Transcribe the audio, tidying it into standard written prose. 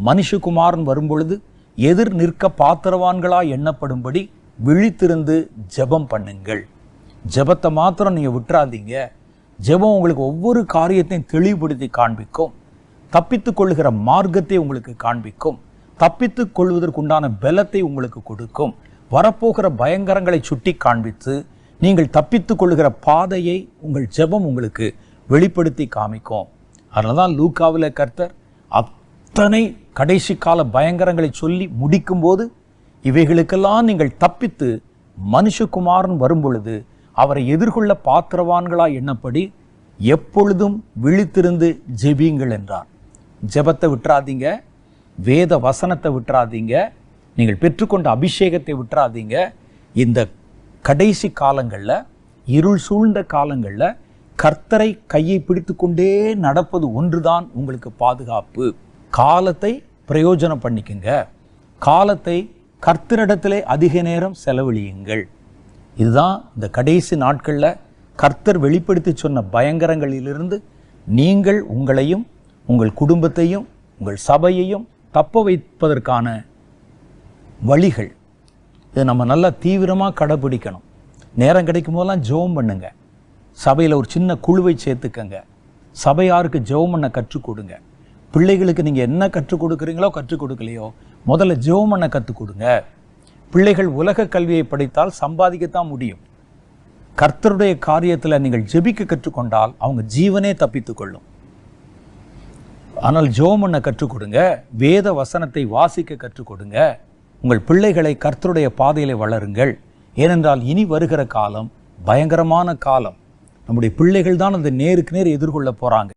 மனுஷகுமாரன் வரும்பொழுது எதிர் நிற்க பாத்திரவான்களாய் எண்ணப்படும்படி விழித்திருந்து ஜெபம் பண்ணுங்கள். ஜெபத்தை மாத்திரம் நீங்கள் விட்டுறாதீங்க. ஜெபம் உங்களுக்கு ஒவ்வொரு காரியத்தையும் தெளிவுபடுத்தி காண்பிக்கும். தப்பித்துக் கொள்ளுகிற மார்க்கத்தை உங்களுக்கு காண்பிக்கும். தப்பித்துக் கொள்வதற்குண்டான பலத்தை உங்களுக்கு கொடுக்கும். வரப்போகிற பயங்கரங்களை சுட்டி காண்பித்து நீங்கள் தப்பித்துக் கொள்ளுகிற பாதையை உங்கள் ஜெபம் உங்களுக்கு வெளிப்படுத்தி காமிக்கும். அதனால தான் லூக்காவில் கர்த்தர் அத்தனை கடைசி கால பயங்கரங்களை சொல்லி முடிக்கும் போது, இவைகளுக்கெல்லாம் நீங்கள் தப்பித்து மனுஷகுமாரன் வரும்பொழுது அவரை எதிர்கொள்ள பாத்திரவான்களாய் எண்ணப்படி எப்பொழுதும் விழித்திருந்து ஜெபியுங்கள் என்றார். ஜெபத்தை விட்டுறாதீங்க, வேத வசனத்தை விட்டுறாதீங்க, நீங்கள் பெற்றுக்கொண்ட அபிஷேகத்தை விட்டுறாதீங்க. இந்த கடைசி காலங்களில், இருள் சூழ்ந்த காலங்களில் கர்த்தரை கையை பிடித்து கொண்டே நடப்பது ஒன்றுதான் உங்களுக்கு பாதுகாப்பு. காலத்தை பிரயோஜனம் பண்ணிக்குங்க. காலத்தை கர்த்தரிடத்திலே அதிக நேரம் செலவழியுங்கள். இதுதான் இந்த கடைசி நாட்களில் கர்த்தர் வெளிப்படுத்தி சொன்ன பயங்கரங்களிலிருந்து நீங்கள் உங்களையும் உங்கள் குடும்பத்தையும் உங்கள் சபையையும் தப்ப வைப்பதற்கான வழிகள். இதை நம்ம நல்லா தீவிரமாக கடைபிடிக்கணும். நேரம் கிடைக்கும் போதெல்லாம் ஜெபம் பண்ணுங்க. சபையில் ஒரு சின்ன குழுவை சேர்த்துக்கங்க. சபையாருக்கு ஜெபம் பண்ண கற்றுக் கொடுங்க. பிள்ளைகளுக்கு நீங்கள் என்ன கற்றுக் கொடுக்குறீங்களோ கற்றுக் கொடுக்கலையோ முதல்ல ஜெபம் பண்ண கற்றுக் கொடுங்க. பிள்ளைகள் உலக கல்வியை படித்தால் சம்பாதிக்கத்தான் முடியும். கர்த்தருடைய காரியத்தில் நீங்கள் ஜெபிக்க கற்றுக்கொண்டால் அவங்க ஜீவனே தப்பித்து கொள்ளும். ஆனால் ஜெபம் பண்ண கற்றுக் கொடுங்க. வேத வசனத்தை வாசிக்க கற்றுக் கொடுங்க. உங்கள் பிள்ளைகளை கர்த்தருடைய பாதையிலே வளருங்கள். ஏனென்றால் இனி வருகிற காலம் பயங்கரமான காலம். நம்முடைய பிள்ளைகள் தான் அந்த நேருக்கு நேர் எதிர்கொள்ள போகிறாங்க.